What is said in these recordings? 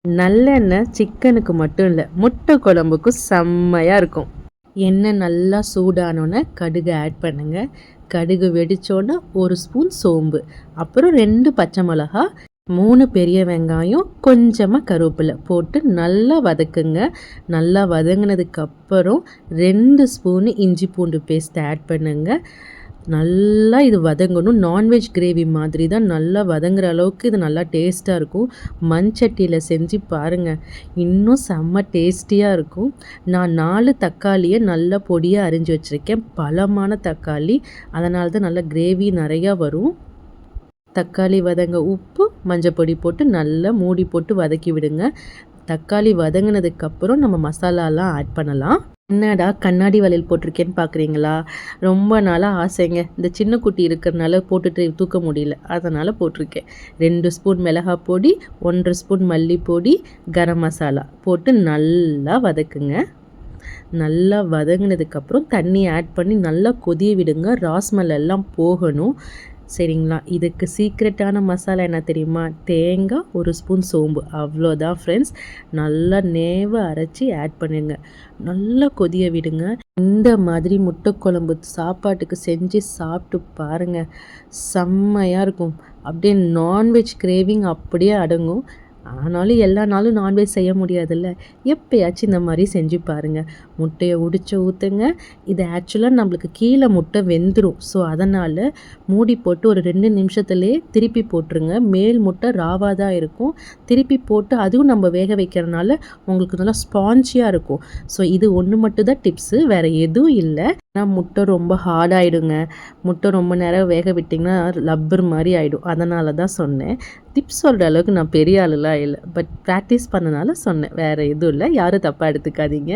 நல்லெண்ணெய் சிக்கனுக்கு மட்டும் இல்லை, முட்டை குழம்புக்கும் செம்மையாக இருக்கும். எண்ணெய் நல்லா சூடானோன்னே கடுகு ஆட் பண்ணுங்கள். கடுகு வெடித்தோன்னே 1 ஸ்பூன் சோம்பு, அப்புறம் 2 பச்சை மிளகா, 3 பெரிய வெங்காயம், கொஞ்சமாக கருவேப்பிலை போட்டு நல்லா வதக்குங்க. நல்லா வதங்கினதுக்கப்புறம் 2 ஸ்பூனு இஞ்சி பூண்டு பேஸ்ட் ஆட் பண்ணுங்கள். நல்லா இது வதங்கணும். நான்வெஜ் கிரேவி மாதிரி தான், நல்லா வதங்குற அளவுக்கு இது நல்லா டேஸ்ட்டாக இருக்கும். மண்சட்டியில் செஞ்சு பாருங்கள், இன்னும் செம்ம டேஸ்டியாக இருக்கும். நான் 4 தக்காளியை நல்லா பொடியாக அரிஞ்சு வச்சுருக்கேன். பழமான தக்காளி, அதனால தான் நல்லா கிரேவி நிறையா வரும். தக்காளி வதங்க உப்பு மஞ்சள் பொடி போட்டு நல்லா மூடி போட்டு வதக்கி விடுங்க. தக்காளி வதங்கினதுக்கப்புறம் நம்ம மசாலாலாம் ஆட் பண்ணலாம். என்னடா கண்ணாடி வளையல் போட்டிருக்கேன்னு பார்க்குறீங்களா? ரொம்ப நாளாக ஆசைங்க. இந்த சின்ன குட்டி இருக்கிறனால போட்டுட்டு தூக்க முடியல, அதனால் போட்டிருக்கேன். 2 ஸ்பூன் மிளகாய் பொடி, 1 ஸ்பூன் மல்லிப்பொடி, கரம் மசாலா போட்டு நல்லா வதக்குங்க. நல்லா வதங்கினதுக்கப்புறம் தண்ணி ஆட் பண்ணி நல்லா கொதிய விடுங்க. ராஸ்மல் எல்லாம் போகணும். சரிங்களா? இதுக்கு சீக்ரெட்டான மசாலா என்ன தெரியுமா? தேங்காய், 1 ஸ்பூன் சோம்பு, அவ்வளோதான் ஃப்ரெண்ட்ஸ். நல்லா நேவ அரைச்சி ஆட் பண்ணுங்க. நல்லா கொதிய விடுங்க. இந்த மாதிரி முட்டை குழம்பு சாப்பாட்டுக்கு செஞ்சு சாப்பிட்டு பாருங்கள், செம்மையாக இருக்கும். அப்படியே நான்வெஜ் கிரேவிங் அப்படியே அடங்கும். ஆனாலும் எல்லா நாளும் நான்வெஜ் செய்ய முடியாதுல்ல, எப்போயாச்சும் இந்த மாதிரி செஞ்சு பாருங்கள். முட்டையை உடிச்சு ஊற்றுங்க. இது ஆக்சுவலாக நம்மளுக்கு கீழே முட்டை வெந்துடும். ஸோ அதனால் மூடி போட்டு ஒரு 2 நிமிஷத்துலேயே திருப்பி போட்டுருங்க. மேல் முட்டை ராவாக தான் இருக்கும். திருப்பி போட்டு அதுவும் நம்ம வேக வைக்கிறதுனால உங்களுக்கு நல்லா ஸ்பான்ஜியாக இருக்கும். ஸோ இது ஒன்று மட்டும் தான் டிப்ஸு, வேறு எதுவும் இல்லை. ஆனால் முட்டை ரொம்ப ஹார்டாகிடுங்க. முட்டை ரொம்ப நேரம் வேக விட்டிங்கன்னா லப்பர் மாதிரி ஆகிடும். அதனால தான் சொன்னேன். டிப்ஸ் சொல்கிற அளவுக்கு நான் பெரிய ஆளுலாம் இல்லை, பட் ப்ராக்டிஸ் பண்ணனால சொன்னேன், வேறு எதுவும் இல்லை. யாரும் தப்பாக எடுத்துக்காதீங்க.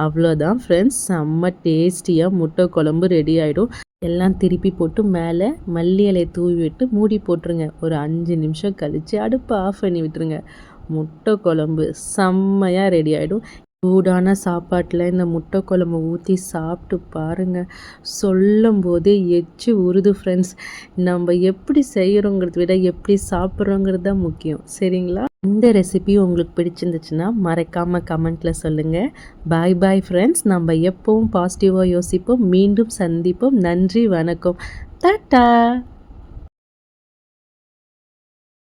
அவ்வளோதான் ஃப்ரெண்ட்ஸ், செம்ம டேஸ்டியாக முட்டை குழம்பு ரெடி ஆகிடும். எல்லாம் திருப்பி போட்டு மேலே மல்லி இலையை தூவி விட்டு மூடி போட்டுருங்க. ஒரு 5 நிமிஷம் கழித்து அடுப்பை ஆஃப் பண்ணி விட்டுருங்க. முட்டை குழம்பு செம்மையாக ரெடி ஆகிடும். சூடான சாப்பாட்டில் இந்த முட்டை குழம்பு ஊற்றி சாப்பிட்டு பாருங்கள், சொல்லும் போதே எச்சி உருது ஃப்ரெண்ட்ஸ். நம்ம எப்படி செய்கிறோங்கிறத விட எப்படி சாப்பிட்றோங்கிறது தான் முக்கியம். சரிங்களா? இந்த ரெசிபி உங்களுக்கு பிடிச்சிருந்துச்சுன்னா மறக்காமல் கமெண்ட்டில் சொல்லுங்கள். பாய் பாய் ஃப்ரெண்ட்ஸ். நம்ம எப்பவும் பாசிட்டிவாக யோசிப்போம். மீண்டும் சந்திப்போம். நன்றி, வணக்கம், டாட்டா.